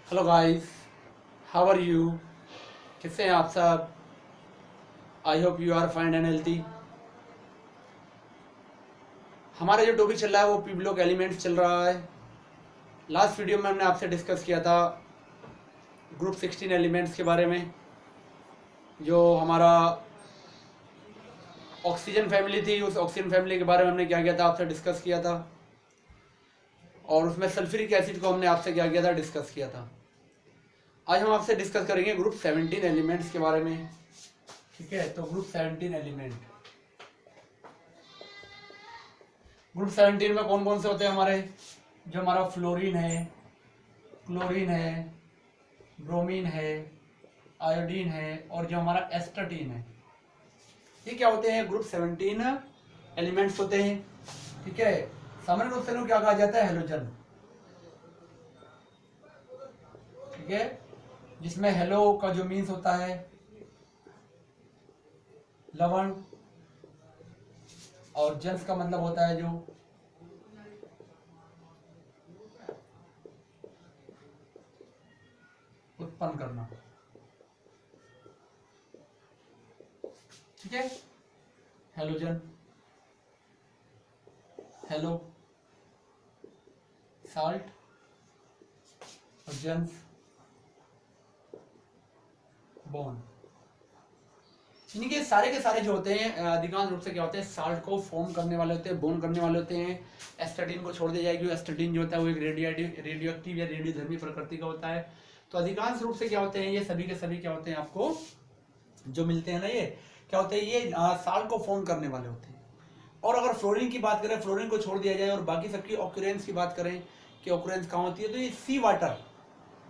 Hello guys, how are you? कैसे हैं आप सब? I hope you are fine and healthy. हमारा जो टॉपिक चल रहा है वो पी ब्लॉक एलिमेंट्स चल रहा है। लास्ट वीडियो में हमने आपसे डिस्कस किया था ग्रुप 16 एलिमेंट्स के बारे में। जो हमारा ऑक्सीजन फैमिली थी, उस ऑक्सीजन फैमिली के बारे में हमने क्या किया था, आपसे डिस्कस किया था। और उसमें सल्फ्यूरिक एसिड को हमने आपसे क्या किया था, डिस्कस किया था। आज हम आपसे डिस्कस करेंगे ग्रुप 17 एलिमेंट्स के बारे में। ठीक है, तो ग्रुप 17 एलिमेंट, ग्रुप 17 में कौन कौन से होते हैं हमारे? जो हमारा फ्लोरीन है, क्लोरीन है, ब्रोमीन है, आयोडीन है और जो हमारा एस्टाटीन है, ये क्या होते हैं? ग्रुप 17 एलिमेंट्स होते हैं। ठीक है, सामान्य रूप से इनको क्या कहा जाता है? हेलोजन। ठीक है, जिसमें हेलो का जो मीन्स होता है लवण, और जन्स का मतलब होता है जो उत्पन्न करना। ठीक है, हेलोजन, हेलो, साल्ट और जन्स, बोन। इनके सारे के सारे जो होते हैं अधिकांश रूप से क्या होते हैं? साल्ट को फॉर्म करने वाले होते हैं, बोन करने वाले होते हैं। एस्टाटीन को छोड़ दिया जाएगी। एस्टाटीन जो होता है वो एक रेडियोएक्टिव या रेडियोधर्मी प्रकृति का होता है। तो अधिकांश रूप से क्या होते हैं? ये सभी के सभी क्या होते हैं? आपको जो मिलते हैं ना, ये क्या होते हैं? ये साल्ट को फॉर्म करने वाले होते हैं। और अगर फ्लोरीन की बात करें, फ्लोरीन को छोड़ दिया जाए और बाकी सबकी ऑक्यूरेंस की बात करें कि ऑक्यूरेंस कहाँ होती है, तो ये सी वाटर,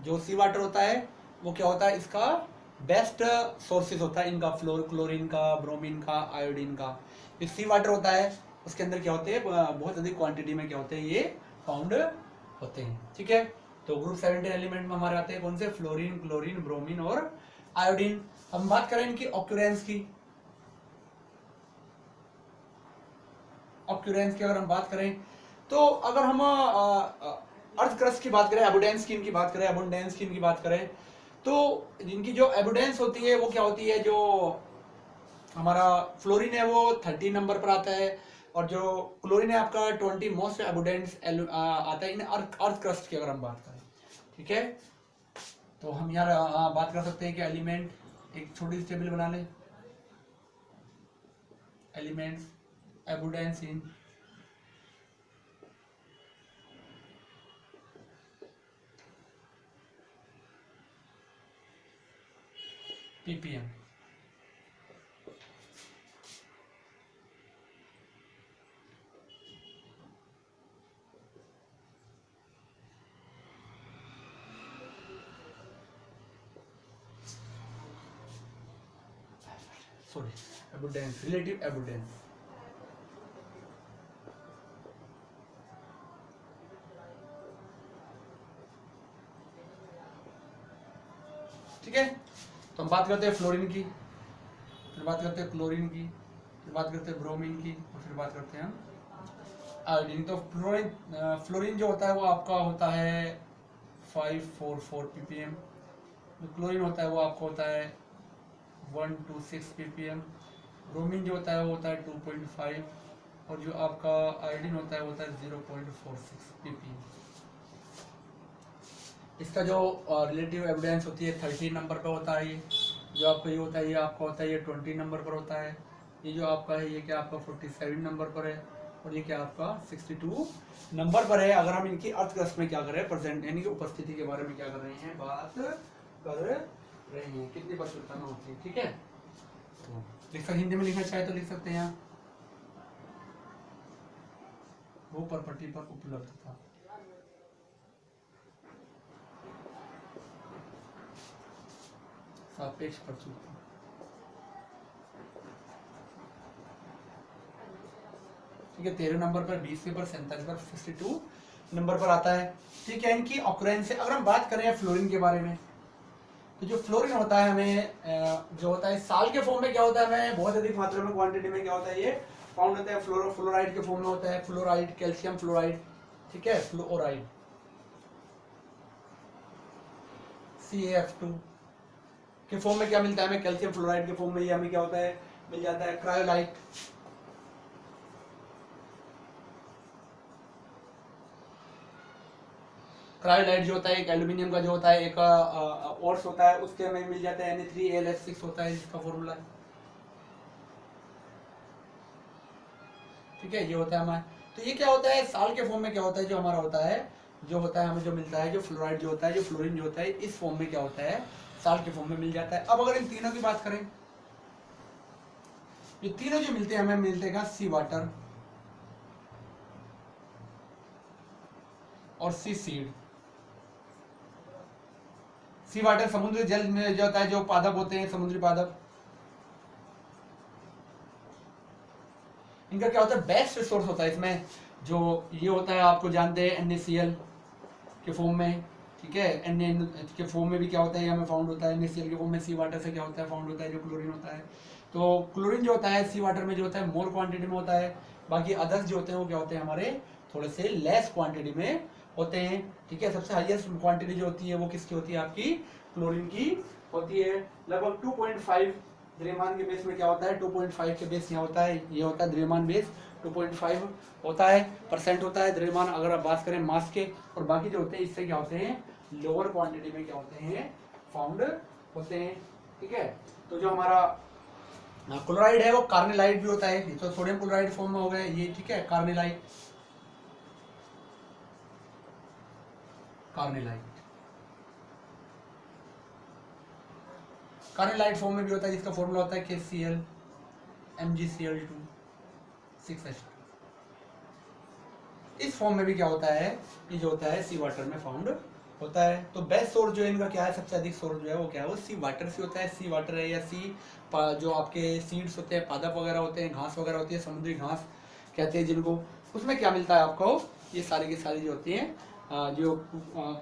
जो सी वाटर होता है वो क्या होता है? इसका बेस्ट सोर्सेज होता है इनका, क्लोरीन का, ब्रोमीन का, आयोडीन का। जो सी वाटर होता है उसके अंदर क्या होते हैं? बहुत अधिक क्वांटिटी में क्या होते हैं? ये फाउंड होते हैं। ठीक है, तो ग्रुप 17 एलिमेंट में हमारे आते हैं कौन से? फ्लोरीन, क्लोरीन, ब्रोमीन और आयोडीन। हम बात करें इनकी ऑक्यूरेंस की। ऑक्यूरेंस की अगर हम बात करें तो अगर हम अर्थ क्रस्ट की बात करें, एबुडेंस की इनकी बात करें, अबुंडेंस की इनकी बात करें, तो इनकी जो एबुडेंस होती है वो क्या होती है? जो हमारा फ्लोरीन है वो 30 नंबर पर आता है, और जो क्लोरीन है आपका 20 मोस्ट एबुडेंस आता है इन अर्थ क्रस्ट की अगर हम बात करें। ठीक है, तो हम यहाँ बात कर सकते हैं कि एलिमेंट एक छोटी सी टेबल बना लें। एलिमेंट्स एबुडेंस इन ppm। Sorry, एबुडेंस, relative एबुडेंस। ठीक है, तो हम बात करते हैं फ्लोरीन की, फिर बात करते हैं क्लोरीन की, फिर बात करते हैं ब्रोमीन की, और फिर बात करते हैं हम आयोडीन। तो फ्लोरीन जो होता है वो आपका होता है 544 ppm। जो क्लोरीन होता है वो आपका होता है 126 ppm। ब्रोमीन जो होता है वो होता है 2.5, और जो आपका आयोडीन होता है वो होता है 0.46 ppm। इसका जो रिलेटिव एविडेंस होती है 30 नंबर पर होता है। ये जो आपका ये होता है, ये आपका होता है ये 20 नंबर पर होता है। ये जो आपका है ये क्या आपका 47 नंबर पर है, और ये क्या आपका 62 नंबर पर है। अगर हम इनकी अर्थ क्रस्ट में क्या कर रहे हैं? प्रेजेंट यानी कि उपस्थिति के बारे में क्या कर रहे हैं? बात कर रहे हैं, कितनी प्रचुरता में होती है। ठीक है, तो हिंदी में लिखना चाहे तो लिख सकते हैं यहाँ, वो प्रॉपर्टी पर उपलब्ध था। सापेक्ष प्रचुरता। ठीक है, 13 नंबर पर, 20 पर, 47 पर, 62 नंबर पर आता है। ठीक है, इनकी ऑक्यूरेंस से अगर हम बात करें फ्लोरीन के बारे में, तो जो फ्लोरीन होता है हमें जो होता है साल के फॉर्म में क्या होता है? हमें बहुत अधिक मात्रा में क्वांटिटी में क्या होता है? ये फाउंड होता है फ्लोराइड के फॉर्म में होता है। फ्लोराइड, कैल्शियम फ्लोराइड, ठीक है, फ्लोराइड। CaF2 के फॉर्म में क्या मिलता है हमें, कैल्शियम फ्लोराइड के फॉर्म में ये हमें क्या होता है, मिल जाता है क्रायोलाइट। क्रायोलाइट जो होता है एक एल्यूमिनियम का जो होता है एक ऑर्स होता है, उसके हमें मिल जाता है Na3AlF6 होता है जिसका फॉर्मूला है। ठीक है, ये होता है हमारा। तो ये क्या होता है, साल के फॉर्म में क्या होता है, जो हमारा होता है, जो होता है हमें जो मिलता है, जो फ्लोराइड जो होता है, जो फ्लोरीन जो होता है, इस फॉर्म में क्या होता है, साल के फॉर्म में मिल जाता है। अब अगर इन तीनों की बात करें, ये तीनों जो मिलते हैं हमें मिलते हैं सी वाटर और सी सीड। सी वाटर समुद्री जल में जो होता है, जो पादप होते हैं समुद्री पादप, इनका क्या होता है, बेस्ट रिसोर्स होता है इसमें। जो ये होता है आपको जानते हैं NaCl के फॉर्म में, ठीक है, Na के फॉर्म में भी क्या होता है, हमें फाउंड होता है NaCl के फॉर्म में, सी वाटर से क्या होता है, फाउंड होता है जो क्लोरीन होता है। तो क्लोरीन जो होता है सी वाटर में जो होता है मोर क्वांटिटी में होता है, बाकी अदर्स जो होते हैं वो क्या होते हैं हमारे थोड़े से लेस क्वांटिटी में होते हैं। ठीक है, सबसे हाईएस्ट क्वांटिटी जो होती है वो किसकी होती है, आपकी क्लोरीन की होती है। लगभग 2.5 द्रव्यमान के बेस में क्या होता है, 2.5 के बेस यहाँ होता है, ये होता है द्रव्यमान बेस 2.5 होता है परसेंट होता है द्रव्यमान, अगर आप बात करें मास के। और बाकी जो होते हैं इससे क्या होते हैं, लोअर क्वांटिटी में क्या होते हैं, फाउंड होते हैं। ठीक है, तो जो हमारा क्लोराइड है वो कार्नेलाइट भी होता है, तो सोडियम क्लोराइड फॉर्म में हो गए ये। ठीक है, कार्नेलाइट, कार्नेलाइट कार्नेलाइट फॉर्म में भी होता है जिसका फॉर्मूला होता है KCl MgCl2 6H2। इस फॉर्म में भी क्या होता है, ये जो होता है सी वाटर में फाउंड होता है। तो बेस्ट सोर्स जो है इनका क्या है, सबसे अधिक सोर्स जो है वो क्या है, वो सी वाटर से होता है। सी वाटर है या सी जो आपके सीड्स होते हैं, पादप वगैरह होते हैं, घास वगैरह होती है, समुद्री घास कहते हैं जिनको, उसमें क्या मिलता है आपको, ये सारी की सारी जो होती हैं जो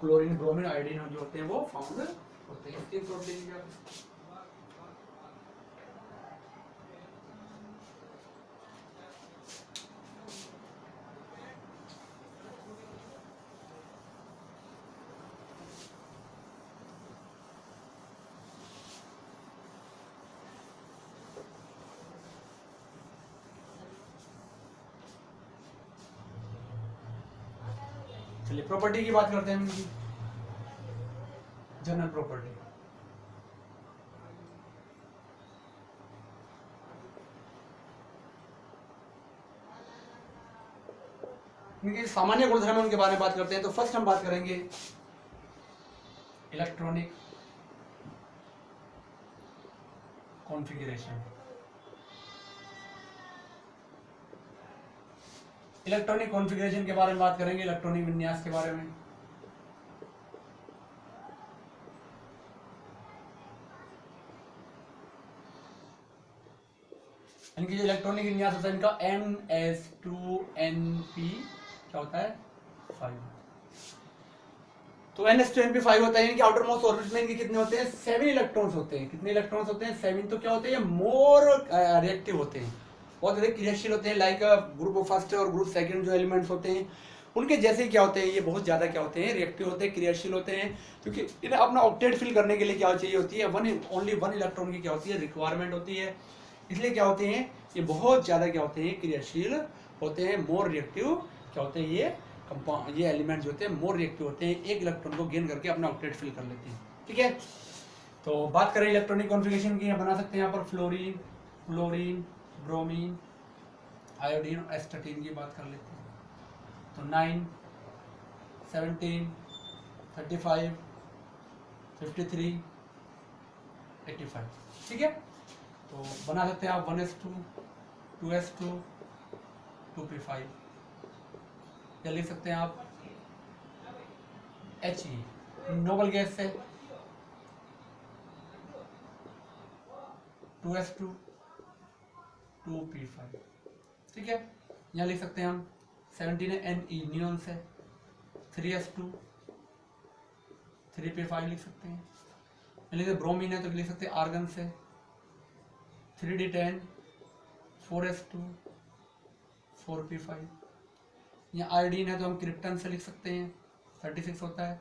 क्लोरीन ब्रोमीन आयोडीन जो होते हैं वो फाउंड होते हैं। इसकी सोर्स लीजिए आप। चलिए प्रॉपर्टी की बात करते हैं इनकी, जनरल प्रॉपर्टी। इनके सामान्य गुणधर्म उनके बारे में बात करते हैं। तो फर्स्ट हम बात करेंगे इलेक्ट्रॉनिक कॉन्फ़िगरेशन। इलेक्ट्रॉनिक कॉन्फ़िगरेशन के बारे में बात करेंगे, इलेक्ट्रॉनिक विन्यास के बारे में। इनकी जो इलेक्ट्रॉनिक विन्यास होता है इनका NS2Np क्या होता है 5। तो NS2Np5 होता है। इनके आउटर मोस्ट ऑर्बिट में इनके कितने होते हैं, 7 इलेक्ट्रॉन्स होते हैं। कितने इलेक्ट्रॉन्स होते हैं, 7। तो क्या होते हैं, मोर रिएक्टिव होते हैं, बहुत अधिक क्रियाशील होते हैं। लाइक ग्रुप फर्स्ट और ग्रुप सेकंड जो एलिमेंट्स होते हैं उनके जैसे ही क्या होते हैं, ये बहुत ज्यादा क्या होते हैं, रिएक्टिव होते हैं, क्रियाशील होते हैं। क्योंकि इन्हें अपना ऑक्टेट फिल करने के लिए क्या चाहिए होती है, ओनली वन इलेक्ट्रॉन की क्या होती है, रिक्वायरमेंट होती है। इसलिए क्या होते हैं, ये बहुत ज्यादा क्या होते हैं, क्रियाशील होते हैं, मोर रिएक्टिव क्या होते हैं, ये कंपाउंड, ये एलिमेंट जो होते हैं मोर रिएक्टिव होते हैं, एक इलेक्ट्रॉन को गेन करके अपना ऑक्टेट फिल कर लेते हैं। ठीक है, तो बात करें इलेक्ट्रॉनिक कॉन्फ़िगरेशन की, बना सकते हैं यहाँ पर फ्लोरीन, क्लोरीन, ब्रोमीन, आयोडीन और एस्टाटीन की बात कर लेते हैं। तो 9, 17, 35, 53, 85। ठीक है, तो बना सकते हैं आप 1s2, 2s2, 2p5, या लिख सकते हैं आप He नोबल गैस से 2s2, 2p5। ठीक है, यहाँ लिख सकते हैं हम 17 है Ne नियॉन से 3s2, 3p5 लिख सकते हैं। लिखते ब्रोमीन है तो लिख सकते हैं आर्गन से 3d10, 4s2, 4p5। यहाँ आयोडीन है तो हम क्रिप्टन से लिख सकते हैं 36 होता है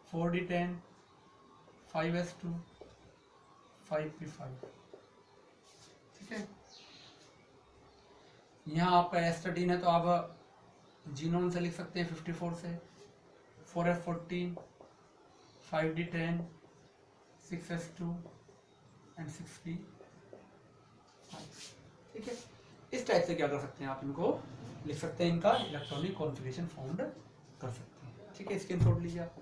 4d10, 5s2 5p5, ठीक है। यहाँ आपका एस्टडीन है तो आप जीनोम से लिख सकते हैं 54 से, 4f14 5d10 6s2 and 6p, ठीक है। इस टाइप से क्या कर सकते हैं आप इनको लिख सकते हैं, इनका इलेक्ट्रॉनिक कॉन्फ़िगरेशन फाउंड कर सकते हैं, ठीक है। स्क्रीनशॉट लीजिए आप।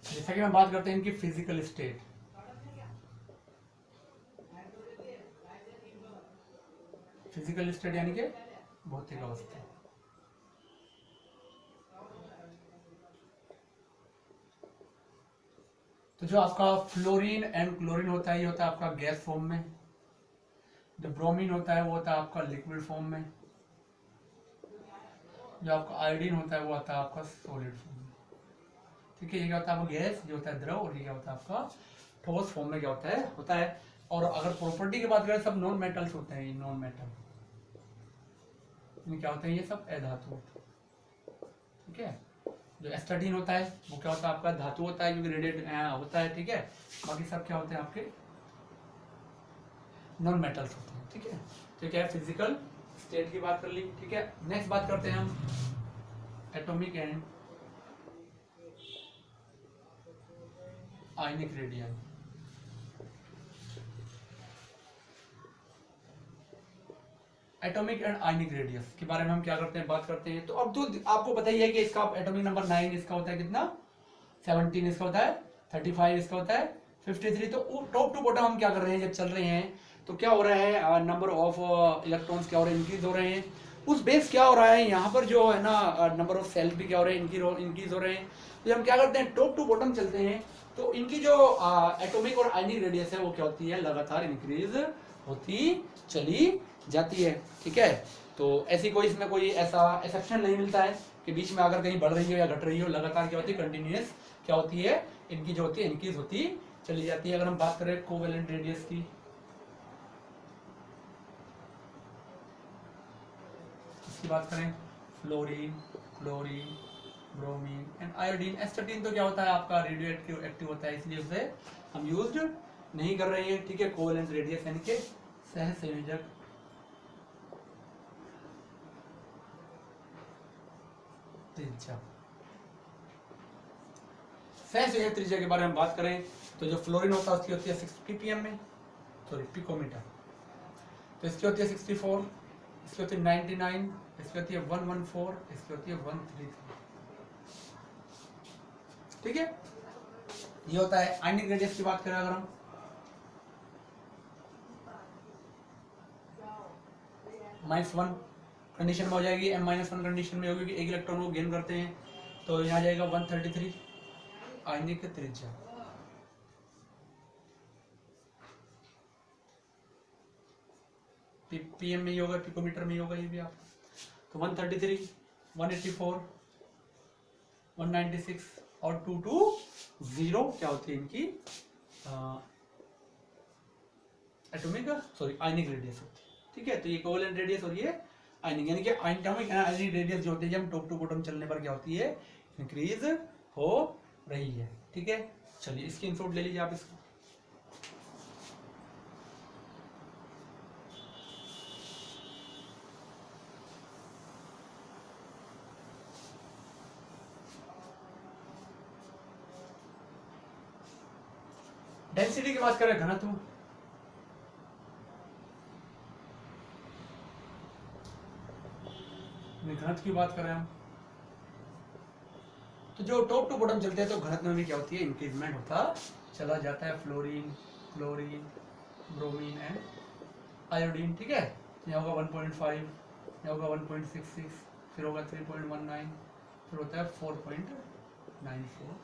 जैसा कि मैं बात करते हैं इनकी फिजिकल स्टेट, फिजिकल स्टेट यानी कि भौतिक अवस्था। तो जो आपका फ्लोरीन एंड क्लोरीन होता है ये होता है आपका गैस फॉर्म में, जो ब्रोमीन होता है वो होता है आपका लिक्विड फॉर्म में, जो आपका आयोडीन होता है वो आता है आपका सॉलिड फॉर्म में, ठीक है। ये क्या होता है आपका गैस, जो होता है द्रव, और ये क्या होता है आपका ठोस फॉर्म में क्या होता है। और अगर प्रॉपर्टी की बात करें सब नॉन मेटल्स होते हैं, ये नॉन मेटल क्या होते हैं, ये सब अधातु, ठीक है। जो एस्टडीन होता है वो क्या होता है आपका धातु होता है, क्योंकि रेडिएट होता है, ठीक है। बाकी सब क्या होते हैं आपके नॉन मेटल्स होते हैं, ठीक है। तो क्या है फिजिकल स्टेट की बात कर ली, ठीक है। नेक्स्ट बात करते हैं हम atomic and ionic radius. Atomic and ionic radius के बारे में हम क्या करते हैं, बात करते हैं। तो अब तो आपको पता ही है कि इसका एटॉमिक नंबर 9 इसका होता है कितना, 17 इसका होता है, 35 इसका होता है, 53। तो टॉप टू बॉटम हम क्या कर रहे हैं, जब चल रहे हैं तो क्या हो रहा है, नंबर ऑफ इलेक्ट्रॉन्स क्या हो रहे हैं, इंक्रीज हो रहे हैं। उस बेस क्या हो रहा है यहाँ पर जो है ना, नंबर ऑफ सेल भी क्या हो रहे हैं, इंक्रीज हो रहे हैं। तो जब हम क्या करते हैं टॉप टू बॉटम चलते हैं तो इनकी जो एटॉमिक और आयनिक रेडियस है वो क्या होती है, लगातार इंक्रीज होती चली जाती है, ठीक है। तो ऐसी कोई इसमें कोई ऐसा एक्सेप्शन नहीं मिलता है कि बीच में अगर कहीं बढ़ रही हो या घट रही हो, लगातार क्या होती है, कंटिन्यूअस क्या होती है, इनकी जो होती है इंक्रीज होती चली जाती है। अगर हम बात करें कोवेलेंट रेडियस की, इसकी बात करें, fluorine, chlorine, bromine and iodine. Astatine तो क्या होता है आपका रेडियो एक्टिव होता है, इसलिए उसे हम यूज नहीं कर रहे हैं, ठीक है। कोवेलेंट रेडियस यानी कि सह संयोजक त्रिज्या। सह संयोजक त्रिज्या के बारे में बात करें तो जो फ्लोरीन होता है उसकी होती है 6 ppm में, सॉरी पिकोमीटर। तो इसकी होती है 64, इसकी होती है 99, इसकी होती है 114, इसकी होती है 133, ठीक है। ये होता है आयनिक रेडियस की बात करें अगर हम, -1 कंडीशन में हो जाएगी, M-1 कंडीशन में होगी कि एक इलेक्ट्रॉन को गेन करते हैं, तो यहाँ जाएगा 133 आयनिक त्रिज्या। पीएम में ही होगा, पिकोमीटर में ही होगा ये भी आप। तो 133, 184, 196 और 220 क्या होती है इनकी एटॉमिक, सॉरी आयनिक रेडियस होती है, ठीक है। तो ये कोवेलेंट रेडियस और ये आयनिक, यानी कि एटॉमिक आयनिक रेडियस जो होती है जब टॉप टू बॉटम चलने पर क्या होती है, इंक्रीज हो रही है, ठीक है। चलिए इसकी स्क्रीनशॉट ले लीजिए आप इसको। डेंसिटी की बात करें, घनत्व, घनत्व की बात करें हम तो जो टॉप टू बॉटम चलते हैं तो घनत्व में भी क्या होती है, इंक्रीजमेंट होता चला जाता है। Fluorine, chlorine, bromine and iodine, ठीक है। यहाँ होगा 1.5, यहाँ होगा 1.66, फिर होगा 3.19, फिर होता है 4.94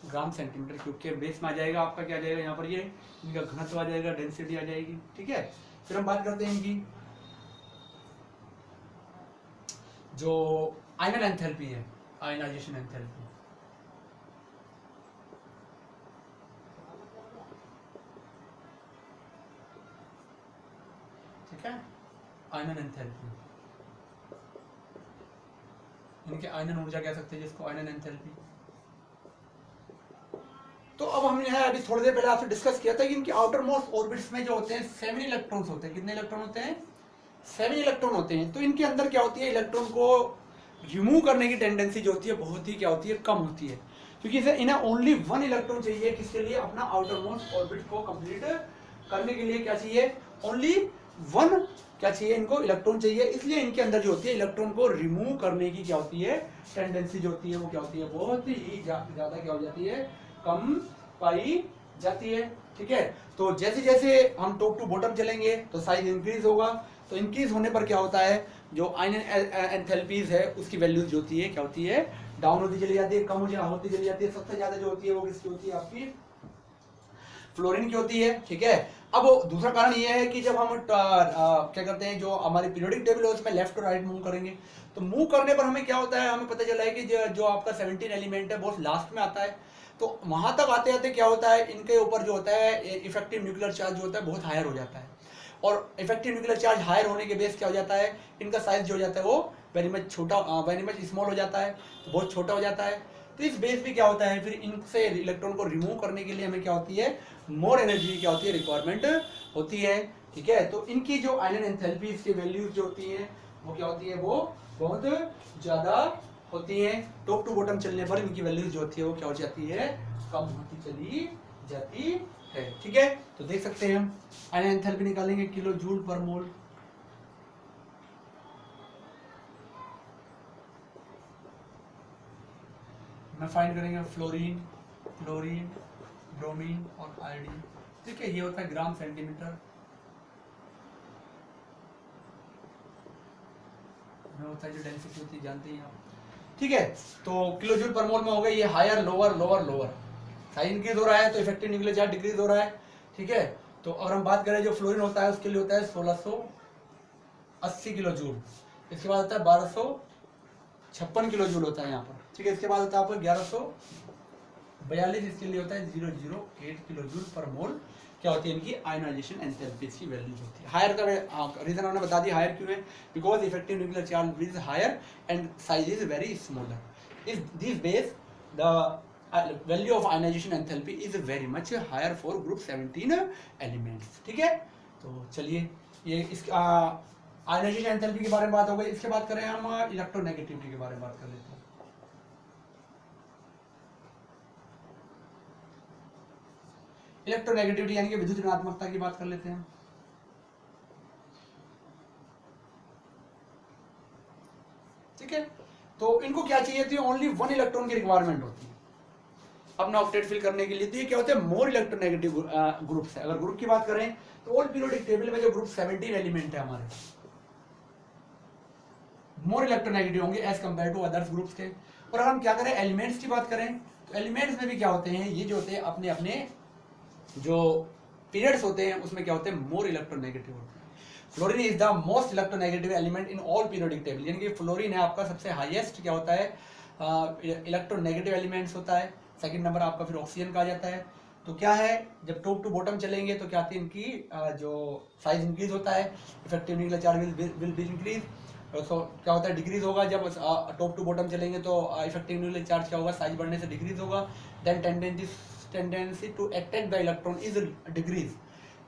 ग्राम सेंटीमीटर क्यूब के बेस में आ जाएगा आपका, क्या आ जाएगा यहाँ पर, ये इनका घनत्व आ जाएगा, डेंसिटी आ जाएगी, ठीक है। फिर हम बात करते हैं इनकी जो आयनन एंथैल्पी है, आयनाइजेशन एंथैल्पी, ठीक है, आयनन एंथैल्पी, इनके आयनन ऊर्जा कह सकते हैं जिसको आयनन एंथैल्पी। तो अब हमने अभी थोड़ी देर पहले आपसे डिस्कस किया था कि इनके आउटर मोस्ट ऑर्बिट्स में जो होते हैं 7 इलेक्ट्रॉन्स होते हैं। कितने इलेक्ट्रॉन होते हैं? 7 इलेक्ट्रॉन होते हैं। तो इनके अंदर क्या होती है, इलेक्ट्रॉन को रिमूव करने की टेंडेंसी जो होती है बहुत ही क्या होती है, कम होती है, क्योंकि इसे इन्हें ओनली 1 इलेक्ट्रॉन चाहिए। किसके लिए? अपना आउटर मोस्ट ऑर्बिट को कंप्लीट करने के लिए क्या चाहिए? ओनली 1 क्या चाहिए इनको? इलेक्ट्रॉन चाहिए। इसलिए इनके अंदर जो होती है इलेक्ट्रॉन को रिमूव करने की क्या होती है, टेंडेंसी जो होती है वो क्या होती है, बहुत ही ज्यादा क्या हो जाती है, कम पाई जाती है। ठीक है, तो जैसे जैसे हम टॉप टू बॉटम चलेंगे तो साइज इंक्रीज होगा। तो इंक्रीज होने पर क्या होता है, जो आयनन एंथैल्पीज है उसकी वैल्यूज जो होती है क्या होती है, डाउन होती चली जाती है, कम होती चली जाती है। सबसे ज्यादा जो होती है वो किसकी होती है? आपकी फ्लोरीन की होती है। ठीक है, अब दूसरा कारण ये है कि जब हम क्या करते हैं, जो हमारी पीरियोडिक टेबल है उसमें लेफ्ट टू राइट मूव करेंगे, तो मूव करने पर हमें क्या होता है, हमें पता चला है कि जो आपका 17 एलिमेंट है बहुत लास्ट में आता है। तो वहां तक आते आते क्या होता है, इनके ऊपर जो होता है इफेक्टिव न्यूक्लियर चार्ज जो होता है बहुत हायर हो जाता है, और इफेक्टिव न्यूक्लियर चार्ज हायर होने के बेस क्या हो जाता है, इनका साइज जो हो जाता है वो वेरी मच छोटा, वेरी मच स्मॉल हो जाता है, तो बहुत छोटा हो जाता है। तो इस बेस पे क्या होता है, फिर इनसे इलेक्ट्रॉन को रिमूव करने के लिए हमें क्या होती है, मोर एनर्जी क्या होती है, रिक्वायरमेंट होती है। ठीक है, तो इनकी जो आयनन एंथैल्पीज की वैल्यूज जो होती हैं वो क्या होती है, वो बहुत ज्यादा होती है। टॉप टू बॉटम चलने पर इनकी वैल्यूज जो होती है वो क्या हो जाती है, कम होती चली जाती है। ठीक है, तो देख सकते हैं हम आयनन एंथैल्पी निकालेंगे किलो जूल पर मोल। में फाइंड करेंगे फ्लोरीन, क्लोरीन, ब्रोमीन और आयोडीन। ठीक है, ये होता है ग्राम सेंटीमीटर में होता है, जो डेंसिटी होती है जानते हैं आप। ठीक है, तो किलो जूल पर मोल में हो गया ये higher lower lower lower, size increase हो रहा है तो इफेक्टिव न्यूक्लियर चार्ज डिक्रीज हो रहा है। ठीक है, तो अगर हम बात करें जो फ्लोरीन होता है उसके लिए होता है 1680 किलो जूल, इसके बाद होता है 1256 किलो जूल होता है यहाँ पर। ठीक है, इसके बाद होता है आपको 1142, इसके लिए होता है 008 किलो जूल पर मोल क्या होती है इनकी आयनाइजेशन एंथैल्पीज की वैल्यूज होती है। हायर का रीजन उन्होंने बता दिया, हायर क्यों है, because effective nuclear charge is higher and size is very smaller. If this base the value of ionization enthalpy is very much higher for group 17 elements। ठीक है, तो चलिए ये इस आयनाइजेशन एंथैल्पी के बारे में बात हो गई। इसके बाद करें हम इलेक्ट्रोनेगेटिविटी के बारे में बात कर लेते हैं। इलेक्ट्रोनेगेटिविटी यानी कि विद्युत ऋणात्मकता की बात कर लेते हैं। ठीक है, तो इनको क्या चाहिए थी, ओनली 1 इलेक्ट्रॉन की रिक्वायरमेंट होती है अपना ऑक्टेट फिल करने के लिए। तो ये क्या होते हैं, मोर इलेक्ट्रोनेगेटिव ग्रुप्स है। अगर ग्रुप की बात करें तो ऑल पीरियोडिक टेबल में जो ग्रुप 17 एलिमेंट है हमारे, मोर इलेक्ट्रोनेगेटिव होंगे as compare to others groups के। और अगर हम क्या करें, एलिमेंट्स की बात करें तो एलिमेंट्स में भी क्या होते हैं, ये जो होते हैं अपने अपने जो पीरियड्स होते हैं उसमें क्या होते हैं, मोर इलेक्ट्रोनेगेटिव होते हैं। Fluorine is the most electronegative element in all periodic table, यानी कि फ्लोरीन है आपका सबसे हाईएस्ट क्या होता है, इलेक्ट्रोनेगेटिव एलिमेंट्स होता है। सेकंड नंबर आपका फिर ऑक्सीजन का आ जाता है। तो क्या है, जब टॉप टू बॉटम चलेंगे तो क्या आती है इनकी जो साइज इंक्रीज होता है, effective nuclear charge will be increase. So क्या होता है, डिक्रीज होगा जब टॉप टू बॉटम चलेंगे तो इफेक्टिव न्यूक्लियर चार्ज क्या होगा, साइज बढ़ने से डिक्रीज होगा। Then tendency to attack the electron is decrease,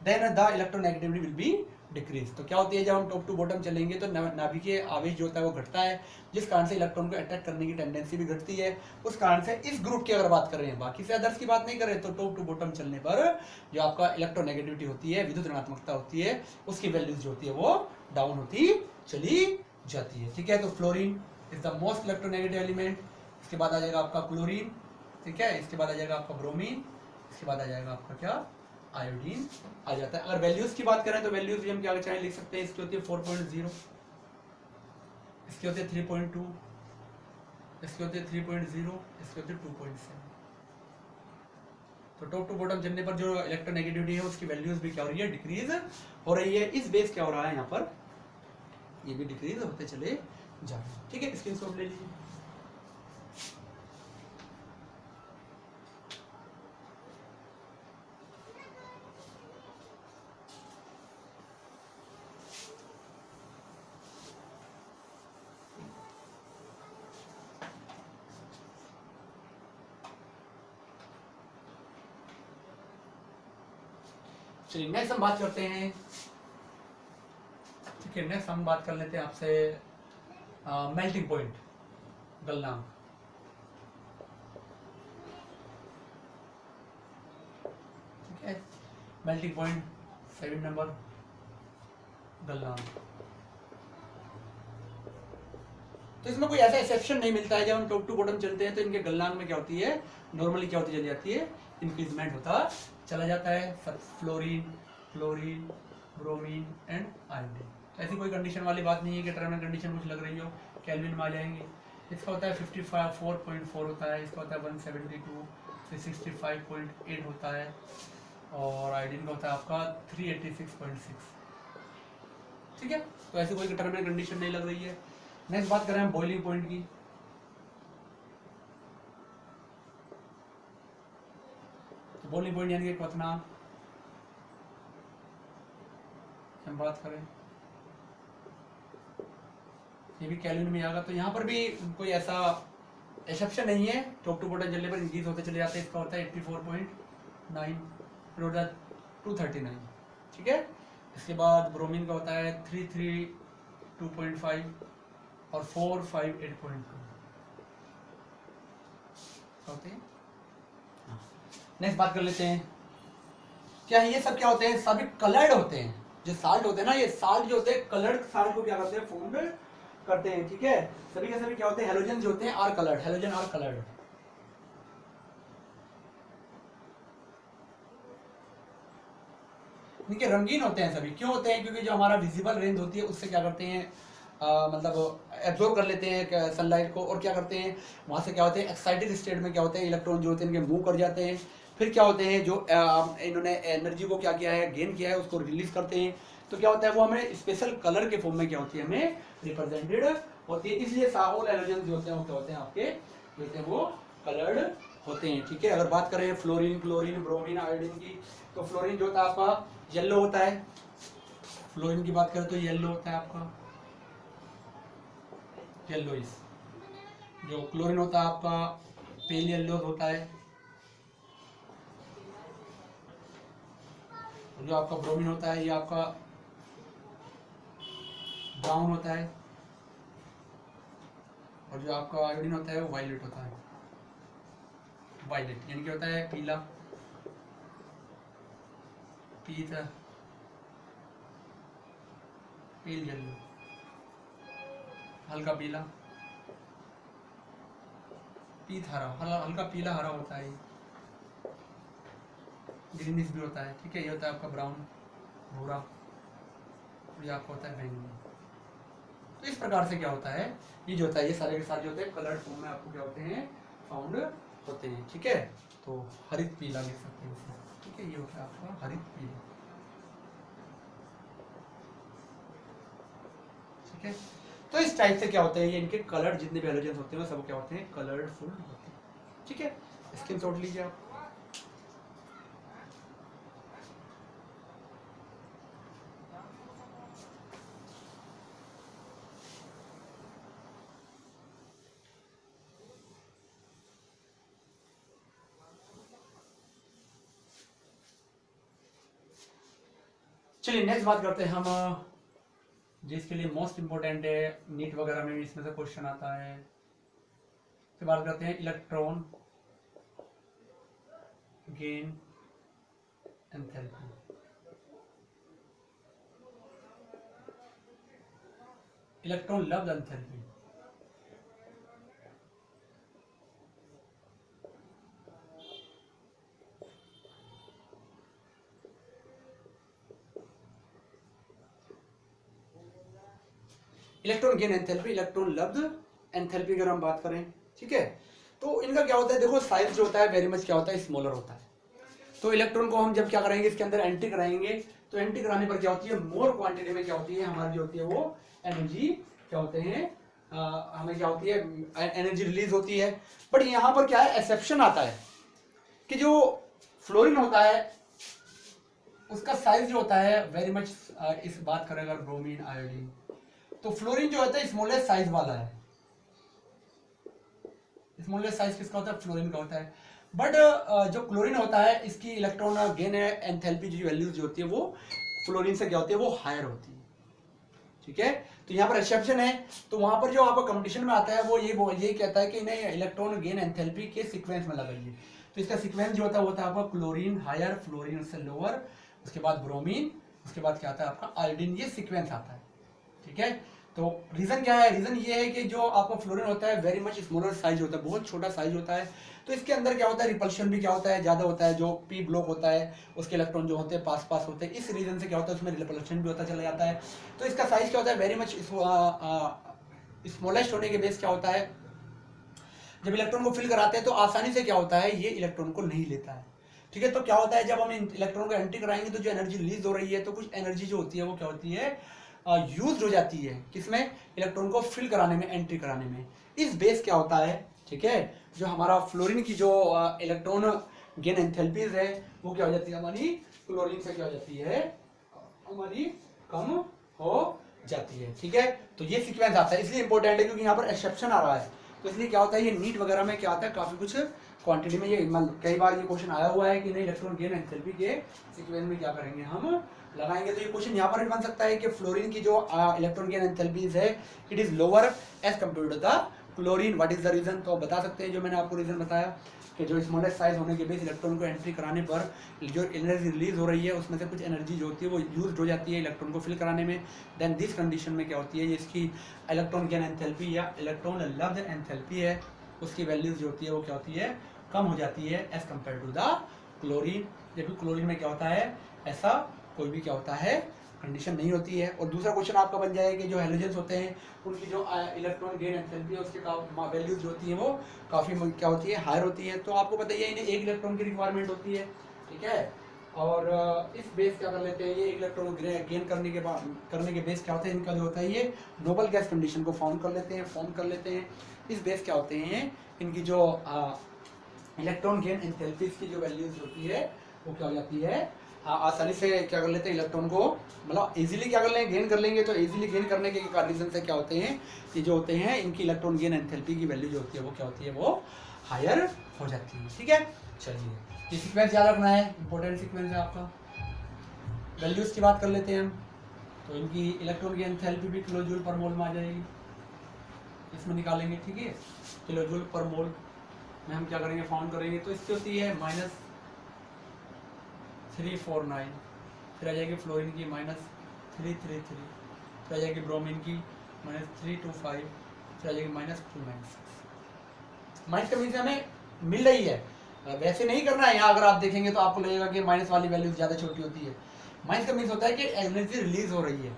then the electronegativity will be decrease. तो क्या होती है, जब हम टॉप टू बॉटम चलेंगे तो नाभिकीय आवेश जो होता है वो घटता है, जिस कारण से इलेक्ट्रॉन को अटैक करने की टेंडेंसी भी घटती है। उस कारण से इस ग्रुप की अगर बात कर रहे हैं, बाकी से अदर्स की बात नहीं कर रहे, तो टॉप टू बॉटम चलने पर जो आपका इलेक्ट्रोनेगेटिविटी होती है, विद्युत ऋणात्मकता होती है, उसकी वैल्यूज जो होती है वो डाउन होती चली जाती है। ठीक है, तो fluorine is the most electronegative element. इसके बाद आ जाएगा आपका क्लोरीन। ठीक है, इसके बाद आ जाएगा आपका ब्रोमीन, इसके बाद आ जाएगा आपका क्या, आयोडीन आ जाता है। अगर वैल्यूज की बात करें तो वैल्यूज भी हम क्या चाहे लिख सकते हैं। इसकी होती है 4.0, इसकी होती है 3.2, इसकी होती है 3.0, इसकी होती है 2.7। तो टॉप टू बॉटम चलने पर जो इलेक्ट्रोनेगेटिविटी है उसकी वैल्यूज भी क्या हो रही है, डिक्रीज हो रही है। इस बेस क्या हो रहा है यहाँ पर, ये भी डिक्रीज होते चले जा रहे हैं। ठीक है, स्क्रीनशॉट ले लीजिए। चलिए नेक्स्ट हम बात करते हैं। ठीक है, नेक्स्ट हम बात कर लेते हैं आपसे मेल्टिंग पॉइंट, गलनांक। ठीक है, मेल्टिंग पॉइंट 7 नंबर, गलनांक। तो इसमें कोई ऐसा एक्सेप्शन नहीं मिलता है। जब हम टॉप टू बॉटम चलते हैं तो इनके गलनांक में क्या होती है, नॉर्मली क्या होती चली जाती है, इंक्रीजमेंट होता चला जाता है। Fluorine, chlorine, bromine and iodine. ऐसी कोई कंडीशन वाली बात नहीं है कि टर्म एंड कंडीशन कुछ लग रही हो, केल्विन में आ जाएंगे। इसका होता है 54.4 होता है, इसका होता है 172, 365.8 होता है, और आयोडीन का होता है आपका 386.6। ठीक है, तो ऐसी कोई टर्म एंड कंडीशन नहीं लग रही है। नेक्स्ट बात करें हम बॉइलिंग पॉइंट की। तो बॉइलिंग पॉइंट यानी कि क्वथनांक हम बात करें, ये भी केल्विन में आएगा। तो यहाँ पर भी कोई ऐसा एक्सेप्शन नहीं है, टॉप टू बॉटम चलने पर इंक्रीज होते चले जाते हैं। इसका होता है 84.9, फिर होता है 239। ठीक है, इसके बाद ब्रोमीन का होता है 332.5 और 458.2 होते हैं। नेक्स्ट बात कर लेते हैं, क्या ये सब क्या होते हैं, सभी कलर्ड होते हैं। जो साल्ट होते हैं ना, ये साल्ट जो होते हैं कलर्ड साल्ट को क्या करते हैं, फॉर्म करते हैं। ठीक है, सभी के सभी क्या होते हैं, हेलोजन जो होते हैं are coloured, halogen are coloured. इनके रंगीन होते हैं सभी। क्यों होते हैं, क्योंकि जो हमारा विजिबल रेंज होती है उससे क्या करते हैं, मतलब एब्जॉर्ब कर लेते हैं सनलाइट को, और क्या करते हैं वहां से क्या होते हैं, एक्साइटेड स्टेट में क्या होते हैं, इलेक्ट्रॉन जो होते हैं इनके मूव कर जाते हैं। फिर क्या होते हैं, जो इन्होंने एनर्जी को क्या किया है, गेन किया है, उसको रिलीज करते हैं। तो क्या होता है, वो हमें स्पेशल कलर के फॉर्म में क्या होती है, हमें रिप्रेजेंटेड होती है। इसलिए साहोल एलोजन जो होते हैं वो क्या होते हैं, आपके जो होते हैं वो कलर्ड होते हैं। ठीक है, अगर बात करें फ्लोरीन, क्लोरीन, ब्रोमीन, आयोडीन की, तो फ्लोरीन जो होता है आपका येलो होता है। फ्लोरीन की बात करें तो येलो होता है आपका, येलोइश। जो क्लोरीन होता है आपका पेल येलो होता है। जो आपका ब्रोमीन होता है ये आपका ब्राउन होता है, और जो आपका आयोडीन होता है वो वायलेट होता है। वायलेट यानी कि होता है पीला, पीला, पेल येलो, हल्का पीला, पीत हरा, हल्का पीला हरा होता है। ग्रीनिश भी होता है। ठीक है, ये होता है आपका ब्राउन, भूरा, ये आपका होता है बैंगनी। तो इस प्रकार से क्या होता है, ये जो होता है ये सारे के सारे जो होते हैं कलर्ड फॉर्म में आपको क्या होते हैं, फाउंड होते हैं। ठीक है, तो हरित पीला लिख सकते हैं इसमें। ठीक है, ये होता है आपका हरित पीला। ठीक है, तो इस टाइप से क्या होते हैं, ये इनके कलर जितने भी हेलोजन्स होते हैं वो सब क्या होते हैं, कलरफुल होते हैं। ठीक है, स्क्रीनशॉट लीजिए आप। चलिए नेक्स्ट बात करते हैं हम, जिसके लिए मोस्ट इंपोर्टेंट है, नीट वगैरह में भी इसमें से क्वेश्चन आता है। फिर बात करते हैं इलेक्ट्रॉन गेन एंथैल्पी। इलेक्ट्रॉन लब्ध enthalpy. Electron gain enthalpy, electron लब्ध एंथैल्पी अगर हम बात करें। ठीक है, तो इनका क्या होता है, देखो साइज जो होता है वेरी मच क्या होता है, स्मॉलर होता है। तो इलेक्ट्रॉन को हम जब क्या करेंगे, इसके अंदर एंट्री कराएंगे, तो एंट्री कराने पर क्या होती है, मोर क्वांटिटी में क्या होती है हमारी जो होती है वो एनर्जी क्या होते हैं, हमें क्या होती है, एनर्जी रिलीज होती है। बट यहाँ पर क्या है, एक्सेप्शन आता है कि जो फ्लोरीन होता है उसका साइज जो होता है वेरी मच, इस बात करें अगर ब्रोमीन, आयोडीन, तो फ्लोरीन जो होता है स्मॉलेस्ट साइज वाला है। स्मॉलेस्ट साइज किसका होता है, फ्लोरीन का होता है। बट जो क्लोरीन होता है इसकी इलेक्ट्रॉन गेन एंथैल्पी जो वैल्यूज जो होती है वो फ्लोरीन से क्या होती है, वो हायर होती है। ठीक है, तो यहाँ पर एक्सेप्शन है। तो वहां पर जो आपका कंपटीशन में आता है वो ये कहता है कि इन्हें इलेक्ट्रॉन गेन एंथैल्पी के सीक्वेंस में लगाइए। तो इसका सीक्वेंस जो होता है आपका क्लोरीन हायर, फ्लोरीन उससे लोअर, उसके बाद ब्रोमीन, उसके बाद क्या आता है आपका आयोडीन, ये सीक्वेंस आता है। ठीक है, तो रीजन क्या है, रीजन ये है कि जो आपका फ्लोरीन होता है वेरी मच स्मॉलर साइज होता है, बहुत छोटा साइज होता है। तो इसके अंदर क्या होता है, रिपल्शन भी क्या होता है, ज्यादा होता है। जो पी ब्लॉक होता है उसके इलेक्ट्रॉन जो होते हैं पास पास होते हैं, इस रीजन से क्या होता है उसमें रिपल्शन भी होता चला जाता है। तो इसका साइज क्या होता है, वेरी मच स्मॉलेस्ट होने के बेस क्या होता है, जब इलेक्ट्रॉन को फिल कराते हैं तो आसानी से क्या होता है, ये इलेक्ट्रॉन को नहीं लेता है। ठीक है, तो क्या होता है जब हम इलेक्ट्रॉन को एंट्री कराएंगे तो जो एनर्जी रिलीज हो रही है, तो कुछ एनर्जी जो होती है वो क्या होती है, यूज हो जाती है किसमें, इलेक्ट्रॉन को फिल कराने में, एंट्री कराने में। इस बेस क्या होता है, ठीक है, जो हमारा फ्लोरीन की जो इलेक्ट्रॉन गेन एंथैल्पीज है वो क्या हो जाती है, हमारी क्लोरीन से क्या हो जाती है, हमारी कम हो जाती है। ठीक है, तो ये सीक्वेंस आता है, इसलिए इंपॉर्टेंट है क्योंकि यहाँ पर एक्सेप्शन आ रहा है। तो इसलिए क्या होता है, ये नीट वगैरह में क्या आता है, काफी कुछ क्वांटिटी में ये कई बार ये क्वेश्चन आया हुआ है कि नहीं इलेक्ट्रॉन गेन एंथैल्पी के सीक्वेंस में क्या करेंगे, हम लगाएंगे। तो ये क्वेश्चन यहाँ पर भी बन सकता है कि फ्लोरीन की जो इलेक्ट्रॉन गेन एंथैल्पीज है it is lower as compare to the chlorine, what is the reason. तो बता सकते हैं, जो मैंने आपको रीजन बताया कि जो स्मॉलेस्ट साइज होने के बेस इलेक्ट्रॉन को एंट्री कराने पर जो एनर्जी रिलीज हो रही है उसमें से कुछ एनर्जी जो होती है वो यूज हो जाती है इलेक्ट्रॉन को फिल कराने में। देन दिस कंडीशन में क्या होती है, ये इसकी इलेक्ट्रॉन गेन एंथैल्पी या इलेक्ट्रॉन लब्ध एंथैल्पी है उसकी वैल्यूज जो होती है वो क्या होती है, कम हो जाती है as compare to the chlorine. जबकि क्लोरीन में क्या होता है, ऐसा कोई भी क्या होता है कंडीशन नहीं होती है। और दूसरा क्वेश्चन आपका बन जाए कि जो हेलोजेंस होते हैं उनकी जो इलेक्ट्रॉन गेन एंथैल्पी है उसके वैल्यूज जो होती है वो काफ़ी क्या होती है, हायर होती है। तो आपको पता ही है इन्हें एक इलेक्ट्रॉन की रिक्वायरमेंट होती है। ठीक है, और इस बेस क्या कर लेते हैं, ये इलेक्ट्रॉन गेन करने के बेस क्या होता है, इनका जो होता है ये नोबल गैस कंडीशन को फॉर्म कर लेते हैं। इस बेस क्या होते हैं, इनकी जो इलेक्ट्रॉन गेन एंथैल्पीज की जो वैल्यूज होती है वो क्या हो जाती है, आसानी से क्या कर लेते हैं इलेक्ट्रॉन को, मतलब इजीली क्या कर लेंगे, गेन कर लेंगे। तो इजीली गेन करने के रीजन से क्या होते हैं, ये जो होते हैं इनकी इलेक्ट्रॉन गेन एंथैल्पी की वैल्यू जो होती है वो क्या होती है, वो हायर हो जाती है। ठीक है, चलिए ये सीक्वेंस याद रखना है, इंपॉर्टेंट सीक्वेंस है आपका। वैल्यूज की बात कर लेते हैं हम, तो इनकी इलेक्ट्रॉन गेन एंथैल्पी भी किलो जूल पर मोल में आ जाएगी, इसमें निकालेंगे। ठीक है, किलो जूल पर मोल में हम क्या करेंगे, फाउंड करेंगे। तो इसकी होती है -349, फिर आ जाएगी फ्लोरीन की -333, फिर आ जाएगी ब्रोमीन की -325, फिर आ जाएगी -296। माइनस का मीन्स हमें मिल रही है, वैसे नहीं करना है। यहाँ अगर आप देखेंगे तो आपको लगेगा कि माइनस वाली वैल्यू ज़्यादा छोटी होती है। माइनस का मीन्स होता है कि एनर्जी रिलीज हो रही है,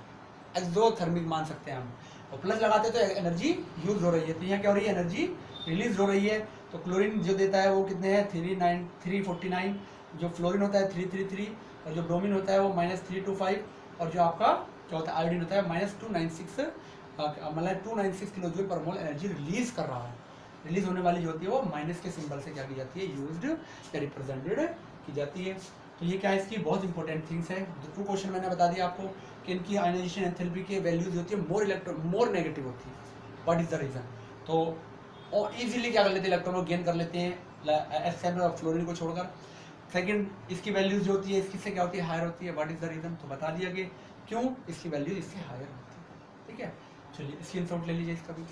एक्सोथर्मिक मान सकते हैं हम। और प्लस लगाते तो एनर्जी यूज हो रही है। तो यहाँ क्या हो रही है, एनर्जी रिलीज हो रही है। तो क्लोरीन जो देता है वो कितने हैं, 349, जो फ्लोरीन होता है 333, और जो ब्रोमीन होता है वो -325, और जो आपका क्या होता है आयोडीन होता है -296, मतलब 296 किलो जूल पर मोल एनर्जी रिलीज कर रहा है। रिलीज होने वाली जो होती है वो माइनस के सिंबल से क्या की जाती है, यूज्ड या रिप्रेजेंटेड की जाती है। तो ये क्या है, इसकी बहुत इंपॉर्टेंट थिंग्स है। टू क्वेश्चन मैंने बता दिया आपको कि इनकी आयनाइजेशन एंथैल्पी की वैल्यूज होती है मोर नेगेटिव होती है। What is the reason. तो और इजीली क्या कर लेते हैं, इलेक्ट्रॉन को गेन कर लेते हैं एस और फ्लोरीन को छोड़कर। सेकंड, इसकी वैल्यूज जो होती है इसकी से क्या होती है, हायर होती है। व्हाट इज द रीजन, तो बता दिया कि क्यों इसकी वैल्यू इससे हायर होती है। ठीक है, चलिए इसकी इनपुट ले लीजिए इसका भी।